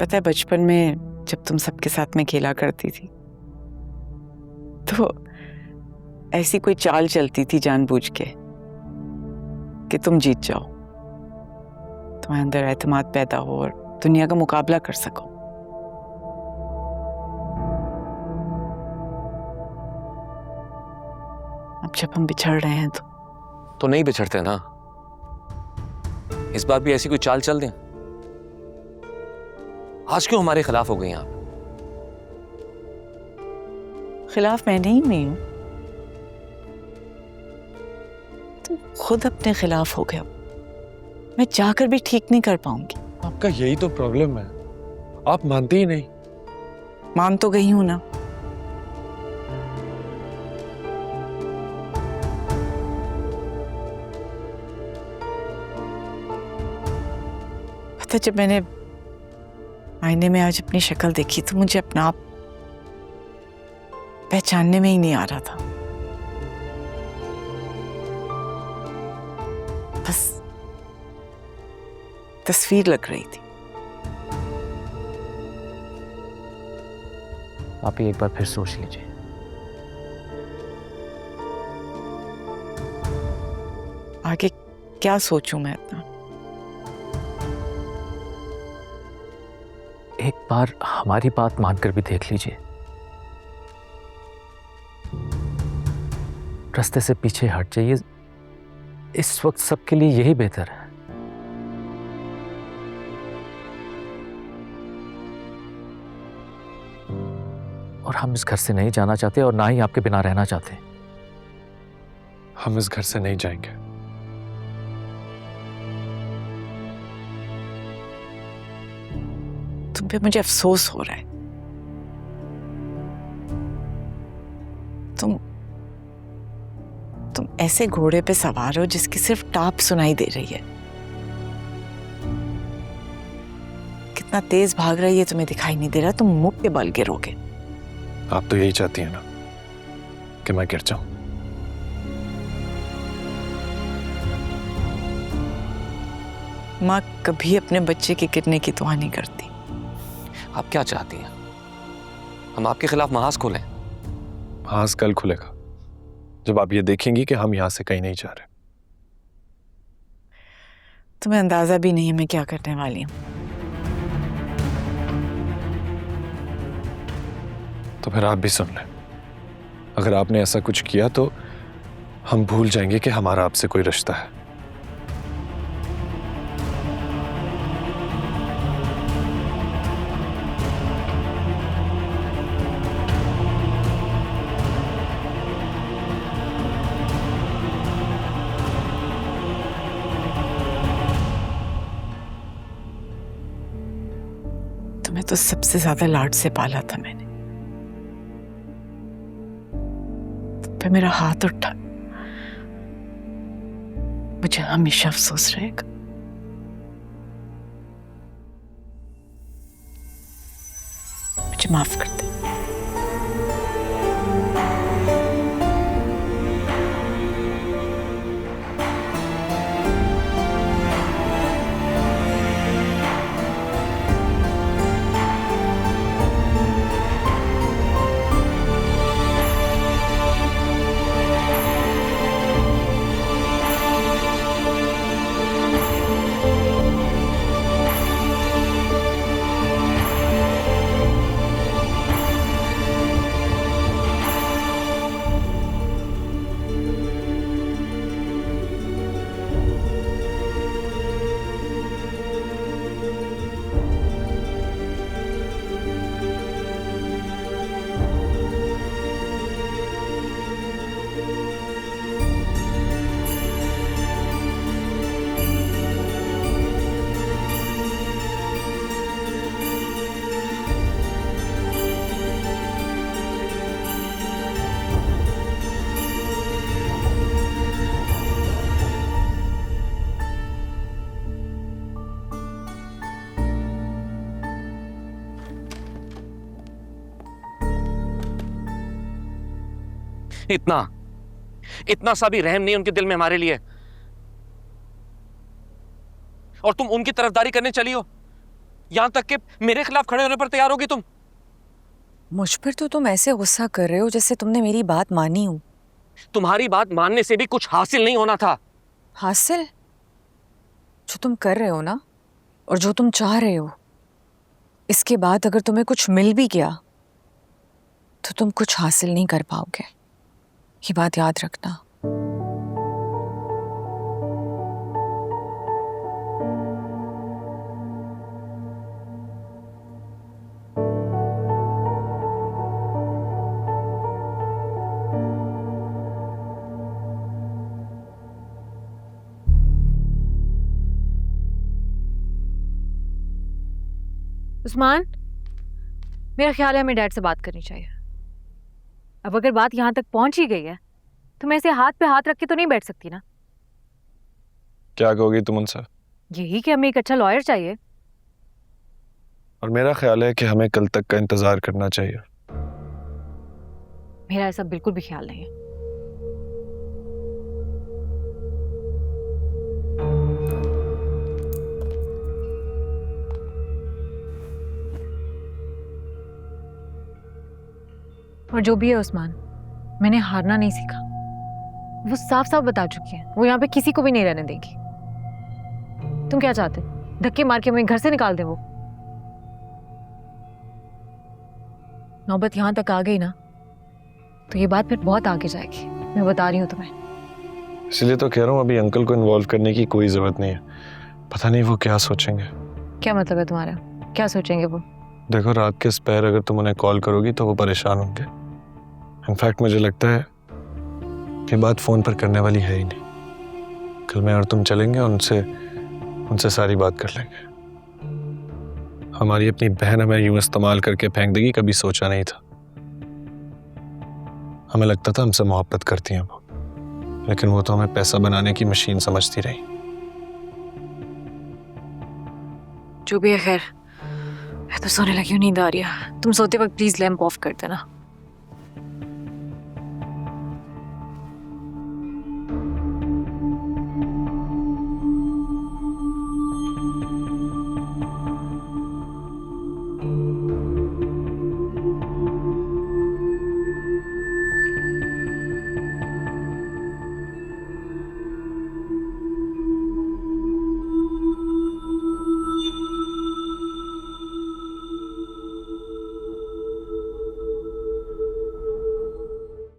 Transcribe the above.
पता है बचपन में जब तुम सबके साथ में खेला करती थी तो ऐसी कोई चाल चलती थी जानबूझ के कि तुम जीत जाओ, तुम्हारे अंदर एतमाद पैदा हो और दुनिया का मुकाबला कर सको। अब जब हम बिछड़ रहे हैं तो नहीं बिछड़ते ना। इस बार भी ऐसी कोई चाल चल दें। आज क्यों हमारे खिलाफ हो गई आप? खिलाफ मैं नहीं हुई हूं, तुम खुद अपने खिलाफ हो गए हो। मैं चाहकर भी ठीक नहीं कर पाऊंगी। आपका यही तो प्रॉब्लम है, आप मानती ही नहीं। मान तो गई हूं ना। पता जब मैंने आईने में आज अपनी शक्ल देखी तो मुझे अपना आप पहचानने में ही नहीं आ रहा था। बस तस्वीर लग रही थी। आप ही एक बार फिर सोच लीजिए। आगे क्या सोचूं मैं इतना? एक बार हमारी बात मानकर भी देख लीजिए। रास्ते से पीछे हट जाइए। इस वक्त सबके लिए यही बेहतर है। और हम इस घर से नहीं जाना चाहते और ना ही आपके बिना रहना चाहते। हम इस घर से नहीं जाएंगे। तुम पे मुझे अफसोस हो रहा है। तुम ऐसे घोड़े पे सवार हो जिसकी सिर्फ टाप सुनाई दे रही है। कितना तेज भाग रही है तुम्हें दिखाई नहीं दे रहा। तुम मुंह के बल गिरोगे। आप तो यही चाहती हैं ना कि मैं गिर जाऊं। माँ कभी अपने बच्चे के गिरने की दुआ नहीं करती। आप क्या चाहती हैं? हम आपके खिलाफ महाज खोलें? महाज कल खुलेगा जब आप ये देखेंगी कि हम यहां से कहीं नहीं जा रहे। तुम्हें अंदाजा भी नहीं है मैं क्या करने वाली हूं। तो फिर आप भी सुन लें। अगर आपने ऐसा कुछ किया तो हम भूल जाएंगे कि हमारा आपसे कोई रिश्ता है। तुम्हें तो सबसे ज्यादा लाड से पाला था मैंने। तुम पे मेरा हाथ उठा, मुझे हमेशा अफसोस रहेगा। मुझे माफ कर दे। इतना सा भी रहम नहीं उनके दिल में हमारे लिए, और तुम उनकी तरफदारी करने चली हो। यहाँ तक कि मेरे खिलाफ खड़े होने पर तैयार होगी तुम? मुझ पर तो तुम ऐसे गुस्सा कर रहे हो जैसे तुमने मेरी बात मानी हो। तुम्हारी बात मानने से भी कुछ हासिल नहीं होना था। हासिल? जो तुम कर रहे हो ना, और जो तुम चाह रहे हो, इसके बाद अगर तुम्हें कुछ मिल भी गया तो तुम कुछ हासिल नहीं कर पाओगे, ये बात याद रखना। उस्मान, मेरा ख्याल है हमें डैड से बात करनी चाहिए। अब अगर बात यहाँ तक पहुंच ही गई है तो मैं इसे हाथ पे हाथ रख के तो नहीं बैठ सकती ना। क्या कहोगी तुम उनसे? यही कि हमें एक अच्छा लॉयर चाहिए। और मेरा ख्याल है कि हमें कल तक का इंतजार करना चाहिए। मेरा ऐसा बिल्कुल भी ख्याल नहीं है। और जो भी है उस्मान, मैंने हारना नहीं सीखा। वो साफ साफ बता चुकी है, वो यहाँ पे किसी को भी नहीं रहने देगी। तुम क्या चाहते? धक्के मार के हमें घर से निकाल दे वो? नौबत यहाँ तक आ गई ना तो ये बात फिर बहुत आगे जाएगी, मैं बता रही हूँ तुम्हें। इसलिए तो कह रहा हूँ अभी अंकल को इन्वॉल्व करने की कोई जरूरत नहीं है। पता नहीं वो क्या सोचेंगे। क्या मतलब है तुम्हारा? क्या सोचेंगे वो? देखो, रात के स्पेयर अगर तुम उन्हें कॉल करोगी तो वो परेशान होंगे। इनफैक्ट मुझे लगता है कि बात फोन पर करने वाली है ही नहीं। कल मैं और तुम चलेंगे और उनसे सारी बात कर लेंगे। हमारी अपनी बहन हमें यूं इस्तेमाल करके फेंक देगी, कभी सोचा नहीं था। हमें लगता था हमसे मोहब्बत करती हैं वो, लेकिन वो तो हमें पैसा बनाने की मशीन समझती रही। जो भी है खैर, मैं तो सोने लगी हूँ, नींद आ रही है। तुम सोते वक्त प्लीज लैंप ऑफ कर देना।